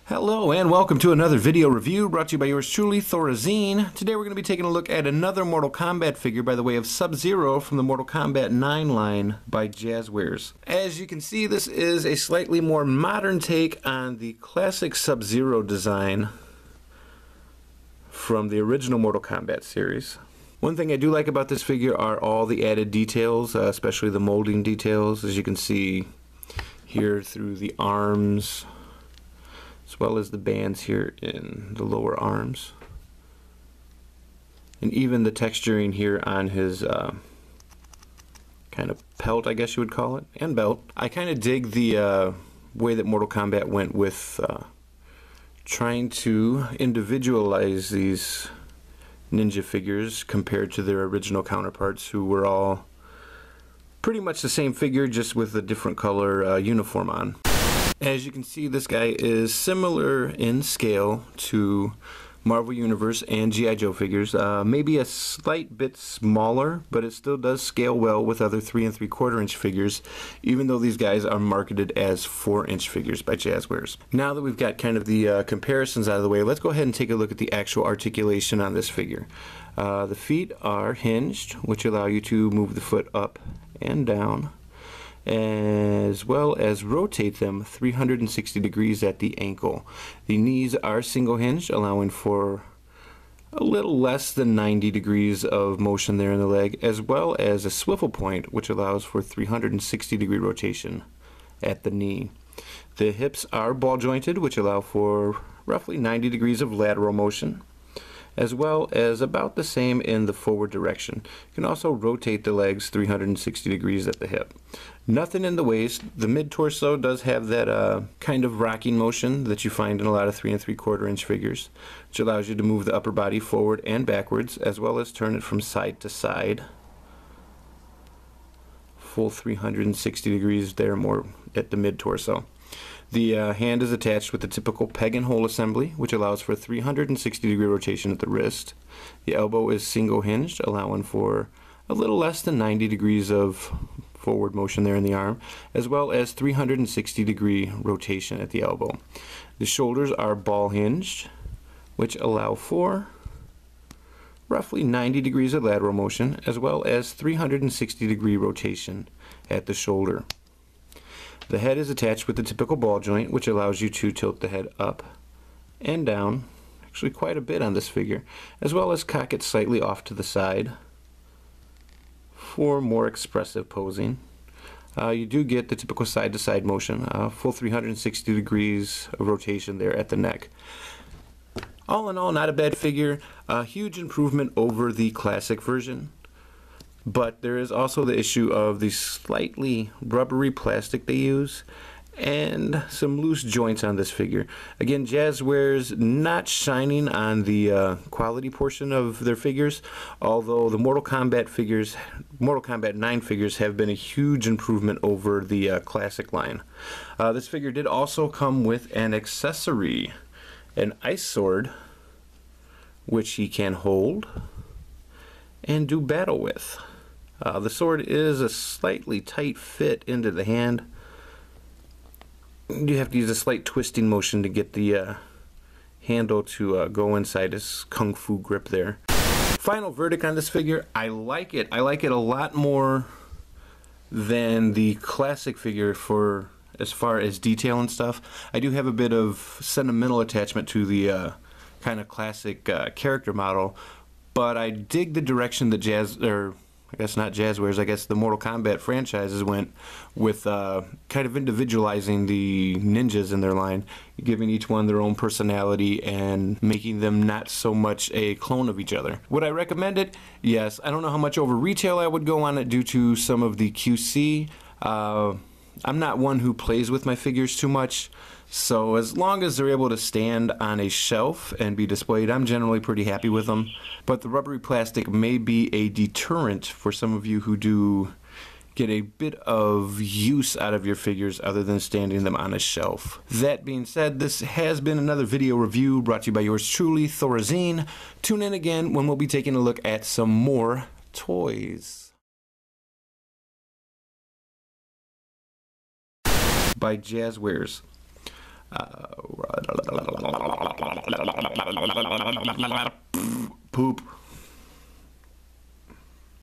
Hello and welcome to another video review brought to you by yours truly, Thorazine. Today we're going to be taking a look at another Mortal Kombat figure by the way of Sub-Zero from the Mortal Kombat 9 line by Jazewares. As you can see, this is a slightly more modern take on the classic Sub-Zero design from the original Mortal Kombat series. One thing I do like about this figure are all the added details, especially the molding details, as you can see here through the arms, as well as the bands here in the lower arms, and even the texturing here on his kind of pelt, I guess you would call it, and belt. I kind of dig the way that Mortal Kombat went with trying to individualize these ninja figures compared to their original counterparts, who were all pretty much the same figure, just with a different color uniform on. As you can see, this guy is similar in scale to Marvel Universe and G.I. Joe figures. Maybe a slight bit smaller, but it still does scale well with other 3 3/4 inch figures, even though these guys are marketed as 4-inch figures by Jazewares. Now that we've got kind of the comparisons out of the way, let's go ahead and take a look at the actual articulation on this figure. The feet are hinged, which allow you to move the foot up and down, as well as rotate them 360 degrees at the ankle. The knees are single hinged, allowing for a little less than 90 degrees of motion there in the leg, as well as a swivel point, which allows for 360 degree rotation at the knee. The hips are ball jointed, which allow for roughly 90 degrees of lateral motion, as well as about the same in the forward direction. You can also rotate the legs 360 degrees at the hip. Nothing in the waist. The mid-torso does have that kind of rocking motion that you find in a lot of 3 3/4 inch figures, which allows you to move the upper body forward and backwards, as well as turn it from side to side. Full 360 degrees there, more at the mid-torso. The hand is attached with the typical peg and hole assembly, which allows for 360 degree rotation at the wrist. The elbow is single hinged, allowing for a little less than 90 degrees of forward motion there in the arm, as well as 360 degree rotation at the elbow. The shoulders are ball hinged, which allow for roughly 90 degrees of lateral motion, as well as 360 degree rotation at the shoulder. The head is attached with the typical ball joint, which allows you to tilt the head up and down, actually quite a bit on this figure, as well as cock it slightly off to the side for more expressive posing. You do get the typical side-to-side motion, full 360 degrees of rotation there at the neck. All in all, not a bad figure. A huge improvement over the classic version. But there is also the issue of the slightly rubbery plastic they use and some loose joints on this figure. Again, Jazewares not shining on the quality portion of their figures, although the Mortal Kombat 9 figures have been a huge improvement over the classic line. This figure did also come with an accessory, an ice sword, which he can hold and do battle with. The sword is a slightly tight fit into the hand. You have to use a slight twisting motion to get the handle to go inside his kung fu grip there. Final verdict on this figure, I like it. I like it a lot more than the classic figure for as far as detail and stuff. I do have a bit of sentimental attachment to the kind of classic character model, but I dig the direction that I guess not Jazewares, I guess the Mortal Kombat franchises went with kind of individualizing the ninjas in their line, giving each one their own personality and making them not so much a clone of each other. Would I recommend it? Yes. I don't know how much over retail I would go on it due to some of the QC. I'm not one who plays with my figures too much, so as long as they're able to stand on a shelf and be displayed, I'm generally pretty happy with them. But the rubbery plastic may be a deterrent for some of you who do get a bit of use out of your figures other than standing them on a shelf. That being said, this has been another video review brought to you by yours truly, Thorazine. Tune in again when we'll be taking a look at some more toys. By Jazewares. Right Poop.